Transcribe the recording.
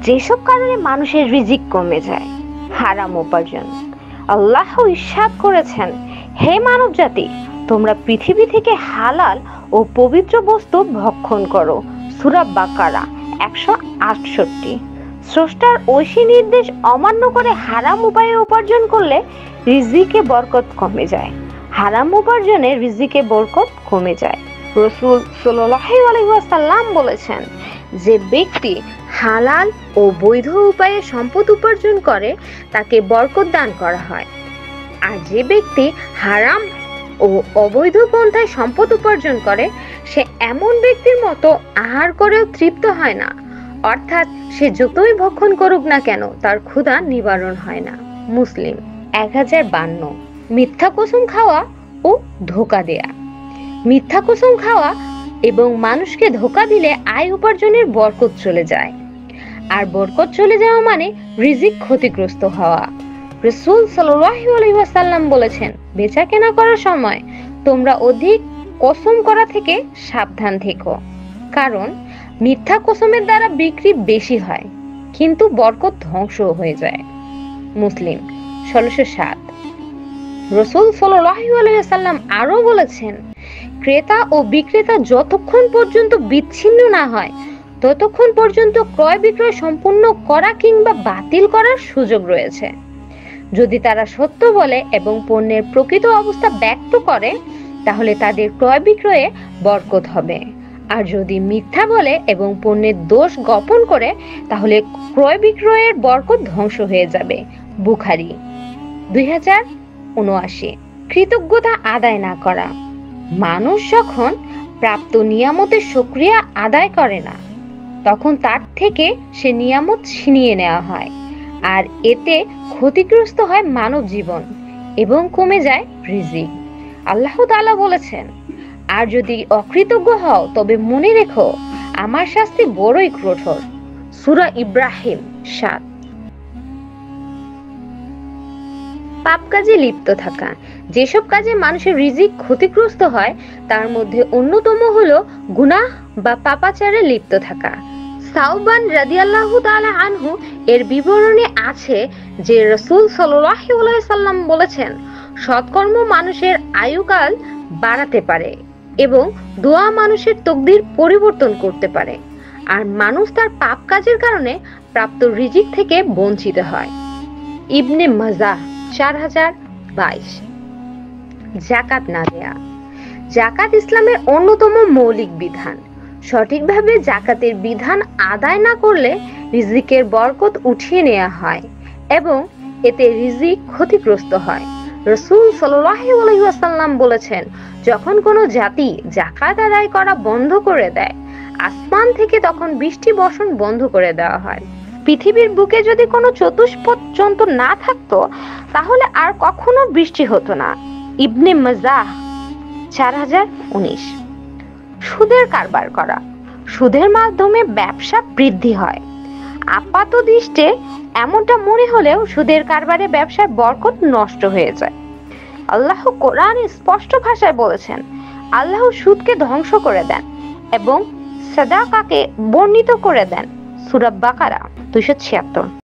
যেসব কারণে মানুষের রিজিক কমে যায়। হারাম উপার্জন। আল্লাহ ইরশাদ করেছেন, হে মানব জাতি, তোমরা পৃথিবী থেকে হালাল ও পবিত্র বস্তু ভক্ষণ করো। সূরা বাকারা 168। স্রষ্টার ঐশী নির্দেশ অমান্য করে হারাম উপায়ে উপার্জন করলে রিজিকে বরকত কমে যায়। হারাম উপার্জনে রিজিকে বরকত কমে যায়। রাসূল সাল্লাল্লাহু আলাইহি ওয়াসাল্লাম বলেছেন, যে ব্যক্তি হালাল ও বৈধ উপায়ে সম্পদ উপার্জন করে তাকে বরকত দান করা হয়, আর যে ব্যক্তি হারাম ও অবৈধ পন্থায় সম্পদ উপার্জন করে সে এমন ব্যক্তির মতো আহার করেও তৃপ্ত হয় না, অর্থাৎ সে যতই ভক্ষণ করুক না কেন তার ক্ষুধা নিবারণ হয় না। মুসলিম 1052। মিথ্যা কসম খাওয়া ও ধোঁকা দেয়া। মিথ্যা কসম খাওয়া এবং মানুষকে ধোঁকা দিলে আয় উপার্জনের বরকত চলে যায়, আর বরকত চলে যাওয়া মানে রিজিক ক্ষতিগ্রস্ত হওয়া। রাসূল সাল্লাল্লাহু আলাইহি ওয়াসাল্লাম বলেছেন, বেচা কেনা করার সময় তোমরা অধিক কসম করা থেকে সাবধান থেকো, কারণ মিথ্যা কসমের দ্বারা বিক্রি বেশি হয় কিন্তু বরকত ধ্বংস হয়ে যায়। মুসলিম 1607। রাসূল সাল্লাল্লাহু আলাইহি ওয়াসাল্লাম আরো বলেছেন, ক্রেতা ও বিক্রেতা যতক্ষণ পর্যন্ত বিচ্ছিন্ন না হয় ততক্ষণ পর্যন্ত ক্রয় বিক্রয় সম্পূর্ণ করা কিংবা বাতিল করার সুযোগ রয়েছে। যদি তারা সত্য বলে এবং পণ্যের প্রকৃত অবস্থা ব্যক্ত করে তাহলে তাদের ক্রয় বিক্রয়ে বরকত হবে, আর যদি মিথ্যা বলে এবং পণ্যের দোষ গোপন করে তাহলে ক্রয় বিক্রয়ের বরকত ধ্বংস হয়ে যাবে। বুখারী 2079। কৃতজ্ঞতা আদায় না করা। মানুষ যখন প্রাপ্ত নিয়ামতের শুকরিয়া আদায় করে না তখন তার থেকে সে নিয়ামত ছিনিয়ে নেওয়া হয়, আর এতে ক্ষতিগ্রস্ত হয় মানব জীবন এবং কমে যায় রিজিক। আল্লাহ তাআলা বলেছেন, আর যদি অকৃতজ্ঞ হও তবে মনে রেখো আমার শাস্তি বড়ই কঠোর। সূরা ইব্রাহিম 7। পাপ কাজে লিপ্ত থাকা। যেসব কাজে মানুষের রিজিক ক্ষতিগ্রস্ত হয় তার মধ্যে অন্যতম হলো গুনাহ বা পাপাচারে লিপ্ত থাকা। সাওবান রাদিয়াল্লাহু তাআলা আনহু এর বিবরণে আছে যে রাসূল সাল্লাল্লাহু আলাইহি সাল্লাম বলেছেন, সৎকর্ম মানুষের আয়ুকাল বাড়াতে পারে এবং দোয়া মানুষের তকদির পরিবর্তন করতে পারে, আর মানুষ তার পাপ কাজের কারণে প্রাপ্ত রিজিক থেকে বঞ্চিত হয়। ইবনে মাজাহ 4022। যাকাত না দেয়া। যাকাত ইসলামের অন্যতম মৌলিক বিধান। সঠিকভাবে যাকাতের বিধান আদায় না করলে রিজিকের বরকত উঠিয়ে নেওয়া হয় এবং এতে রিজিক ক্ষতিগ্রস্ত হয়। রাসূল সাল্লাল্লাহু আলাইহি ওয়াসাল্লাম বলেছেন, যখন কোনো জাতি যাকাত আদায় করা বন্ধ করে দেয় আসমান থেকে তখন বৃষ্টি বর্ষণ বন্ধ করে দেওয়া হয়। পৃথিবীর বুকে যদি কোনো চতুষ্পদ জন্তু না থাকতো তাহলে আর কখনো বৃষ্টি হতো না। ইবনে মাজাহ 4019। সুদের কারবার করা। সুদের মাধ্যমে ব্যবসা বৃদ্ধি হয়। আপাত দৃষ্টে এমনটা মনে হলেও সুদের কারবারে ব্যবসার বরকত নষ্ট হয়ে যায়। আল্লাহ কোরআনে স্পষ্ট ভাষায় বলেছেন, আল্লাহ সুদকে ধ্বংস করে দেন এবং সাদাকাকে বর্ণিত করে দেন। সূরা বাকারা 276।